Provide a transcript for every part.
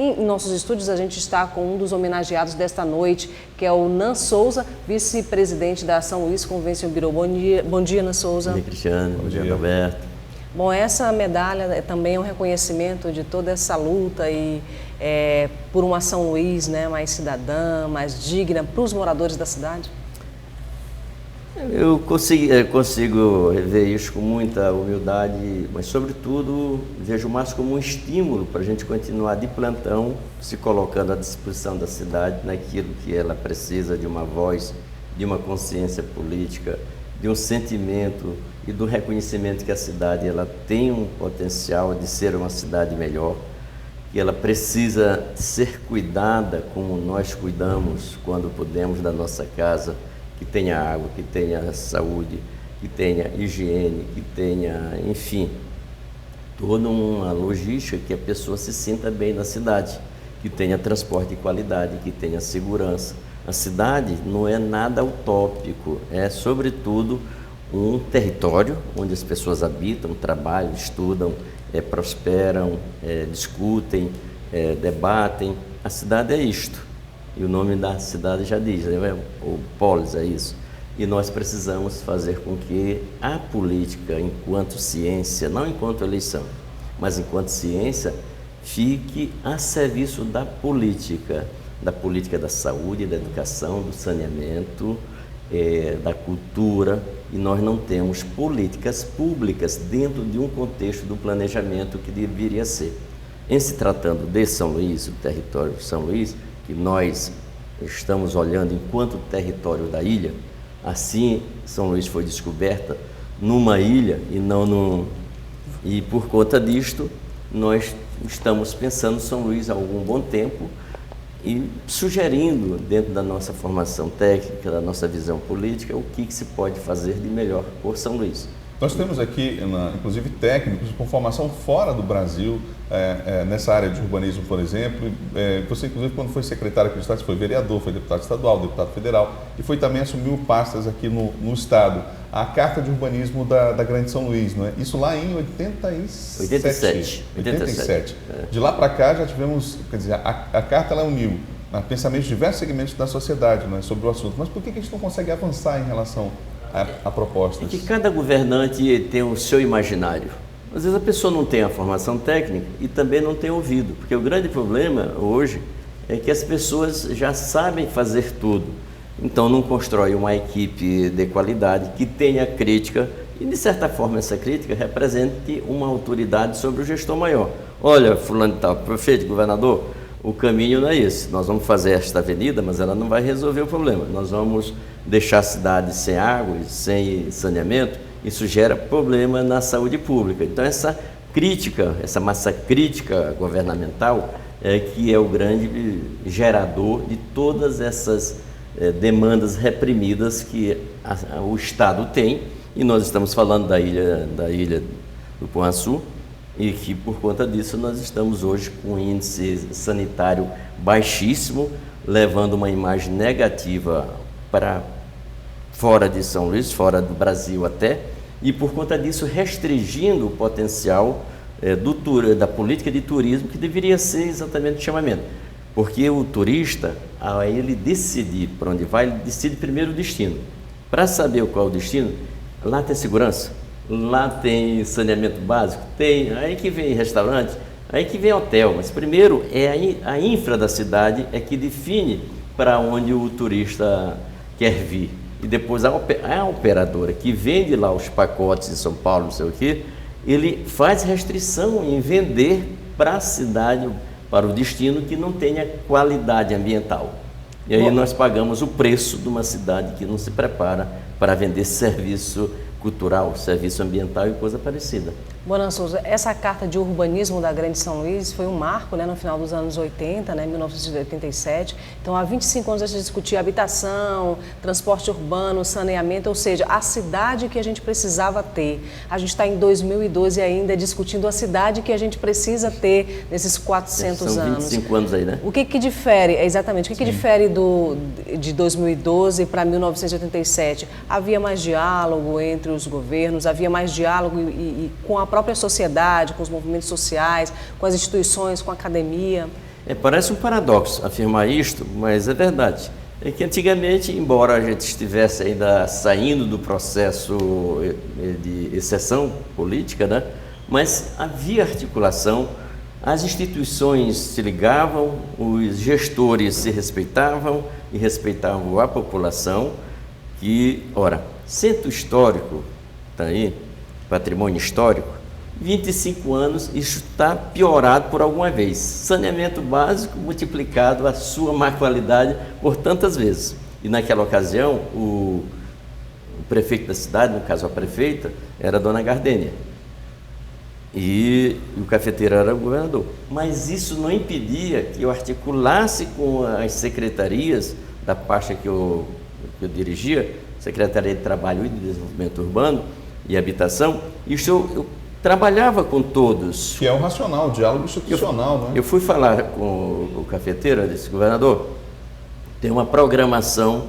Em nossos estúdios, a gente está com um dos homenageados desta noite, que é o Nan Souza, vice-presidente da São Luís Convention Bureau. Bom dia, Nan Souza. Bom dia, Cristiano. Bom dia, Roberto. Bom, essa medalha também é um reconhecimento de toda essa luta e por uma São Luís, né, mais cidadã, mais digna para os moradores da cidade? Eu consigo ver isso com muita humildade, mas, sobretudo, vejo mais como um estímulo para a gente continuar de plantão, se colocando à disposição da cidade naquilo que ela precisa, de uma voz, de uma consciência política, de um sentimento e do reconhecimento que a cidade ela tem um potencial de ser uma cidade melhor, que ela precisa ser cuidada como nós cuidamos quando podemos da nossa casa, que tenha água, que tenha saúde, que tenha higiene, que tenha, enfim, toda uma logística que a pessoa se sinta bem na cidade, que tenha transporte de qualidade, que tenha segurança. A cidade não é nada utópico, é sobretudo um território onde as pessoas habitam, trabalham, estudam, prosperam, discutem, debatem. A cidade é isto. E o nome da cidade já diz, né? O polis é isso. E nós precisamos fazer com que a política, enquanto ciência, não enquanto eleição, mas enquanto ciência, fique a serviço da política da saúde, da educação, do saneamento, da cultura. E nós não temos políticas públicas dentro de um contexto do planejamento que deveria ser. Em se tratando de São Luís, o território de São Luís, que nós estamos olhando enquanto território da ilha, assim São Luís foi descoberta numa ilha e não num... E por conta disto, nós estamos pensando São Luís há algum bom tempo e sugerindo, dentro da nossa formação técnica, da nossa visão política, o que se pode fazer de melhor por São Luís. Nós temos aqui, inclusive, técnicos com formação fora do Brasil, nessa área de urbanismo, por exemplo. Você, inclusive, quando foi secretário aqui do Estado, foi vereador, foi deputado estadual, deputado federal e foi também assumiu pastas aqui no Estado. A Carta de Urbanismo da Grande São Luís, não é? Isso lá em 87. De lá para cá já tivemos, quer dizer, a Carta ela uniu pensamentos de diversos segmentos da sociedade, não é, sobre o assunto. Mas por que a gente não consegue avançar em relação a propostas? É que cada governante tem o seu imaginário. Às vezes a pessoa não tem a formação técnica e também não tem ouvido, porque o grande problema hoje é que as pessoas já sabem fazer tudo, então não constrói uma equipe de qualidade que tenha crítica e, de certa forma, essa crítica represente uma autoridade sobre o gestor maior. Olha, fulano de tal, prefeito, governador, o caminho não é esse. Nós vamos fazer esta avenida, mas ela não vai resolver o problema. Nós vamos deixar a cidade sem água, sem saneamento. Isso gera problema na saúde pública. Então, essa crítica, essa massa crítica governamental que é o grande gerador de todas essas demandas reprimidas que o Estado tem. E nós estamos falando da ilha do Puaçu, e que, por conta disso, nós estamos hoje com um índice sanitário baixíssimo, levando uma imagem negativa para fora de São Luís, fora do Brasil até, e, por conta disso, restringindo o potencial da política de turismo, que deveria ser exatamente o chamamento. Porque o turista, ao ele decidir para onde vai, ele decide primeiro o destino. Para saber qual é o destino, lá tem segurança, lá tem saneamento básico, aí que vem restaurante, aí que vem hotel, mas primeiro a infra da cidade é que define para onde o turista quer vir. E depois a operadora que vende lá os pacotes em São Paulo, não sei o quê, ele faz restrição em vender para a cidade, para o destino que não tenha qualidade ambiental. E aí nós pagamos o preço de uma cidade que não se prepara para vender serviço cultural, serviço ambiental e coisa parecida. Bom, Nan Souza, essa Carta de Urbanismo da Grande São Luís foi um marco, né, no final dos anos 80, né, 1987. Então, há 25 anos a gente discutia habitação, transporte urbano, saneamento, ou seja, a cidade que a gente precisava ter. A gente está em 2012 ainda discutindo a cidade que a gente precisa ter nesses 400 anos. São 25 anos aí, né? O que difere, exatamente, o que difere de 2012 para 1987? Havia mais diálogo entre os governos, havia mais diálogo e com a própria sociedade, com os movimentos sociais, com as instituições, com a academia? Parece um paradoxo afirmar isto, mas é verdade. É que antigamente, embora a gente estivesse ainda saindo do processo de exceção política, né, mas havia articulação, as instituições se ligavam, os gestores se respeitavam e respeitavam a população. E, ora, centro histórico, está aí, patrimônio histórico, 25 anos, isso está piorado por alguma vez. Saneamento básico multiplicado a sua má qualidade por tantas vezes. E naquela ocasião, o prefeito da cidade, no caso a prefeita, era a dona Gardênia. E o cafeteiro era o governador. Mas isso não impedia que eu articulasse com as secretarias da pasta que eu dirigia, Secretaria de Trabalho e de Desenvolvimento Urbano e Habitação, e eu trabalhava com todos. Que é o racional, o diálogo institucional, né? Eu fui falar com o cafeteiro, eu disse, governador, tem uma programação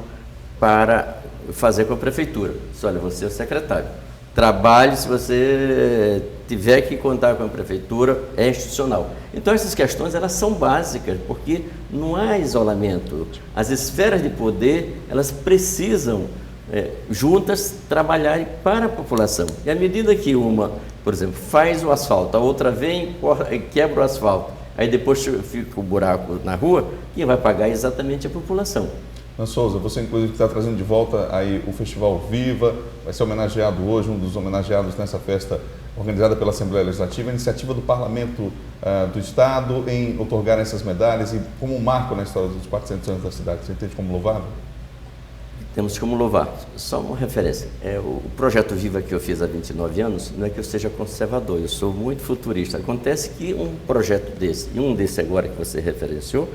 para fazer com a prefeitura. Disse, olha, você é o secretário. Trabalhe, se você tiver que contar com a prefeitura, é institucional. Então essas questões, elas são básicas, porque não há isolamento. As esferas de poder, elas precisam juntas trabalharem para a população. E à medida que uma, por exemplo, faz o asfalto, a outra vem e quebra o asfalto, aí depois fica o buraco na rua, quem vai pagar é exatamente a população. Ana Souza, você inclusive está trazendo de volta aí o Festival Viva, vai ser homenageado hoje, um dos homenageados nessa festa organizada pela Assembleia Legislativa, a iniciativa do Parlamento do Estado em outorgar essas medalhas e como um marco na história dos 400 anos da cidade. Você entende como louvável? Temos como louvar. Só uma referência. O projeto Viva que eu fiz há 29 anos, não é que eu seja conservador, eu sou muito futurista. Acontece que um projeto desse, e um desse agora que você referenciou,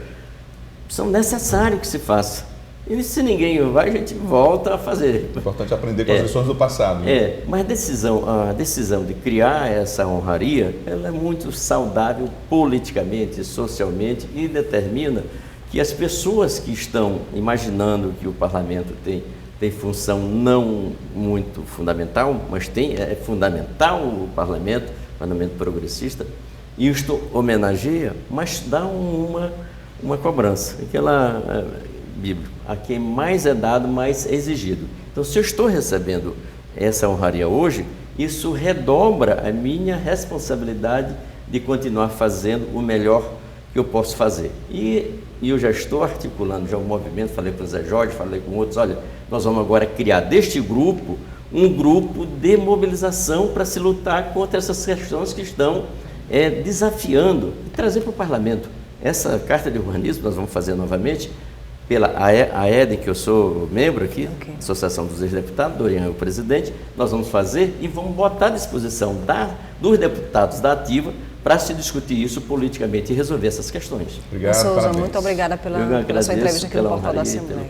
são necessários que se faça. E se ninguém vai, a gente volta a fazer. É importante aprender com as lições do passado. Né? Mas a decisão de criar essa honraria, ela é muito saudável politicamente, socialmente, e determina que as pessoas que estão imaginando que o parlamento tem função não muito fundamental, mas é fundamental o parlamento progressista, e isto homenageia, mas dá uma cobrança, aquela Bíblia, a quem mais é dado, mais é exigido. Então, se eu estou recebendo essa honraria hoje, isso redobra a minha responsabilidade de continuar fazendo o melhor que eu posso fazer. E eu já estou articulando já um movimento, falei com o Zé Jorge, falei com outros, olha, nós vamos agora criar deste grupo um grupo de mobilização para se lutar contra essas questões que estão desafiando e trazer para o parlamento. Essa carta de urbanismo nós vamos fazer novamente pela AEDEM, que eu sou membro aqui, Associação dos Ex-Deputados, Dorian é o presidente, nós vamos fazer e vamos botar à disposição dos deputados da Ativa para se discutir isso politicamente e resolver essas questões. Obrigado, Souza, parabéns. muito obrigada pela sua entrevista aqui no Portal da Assembleia.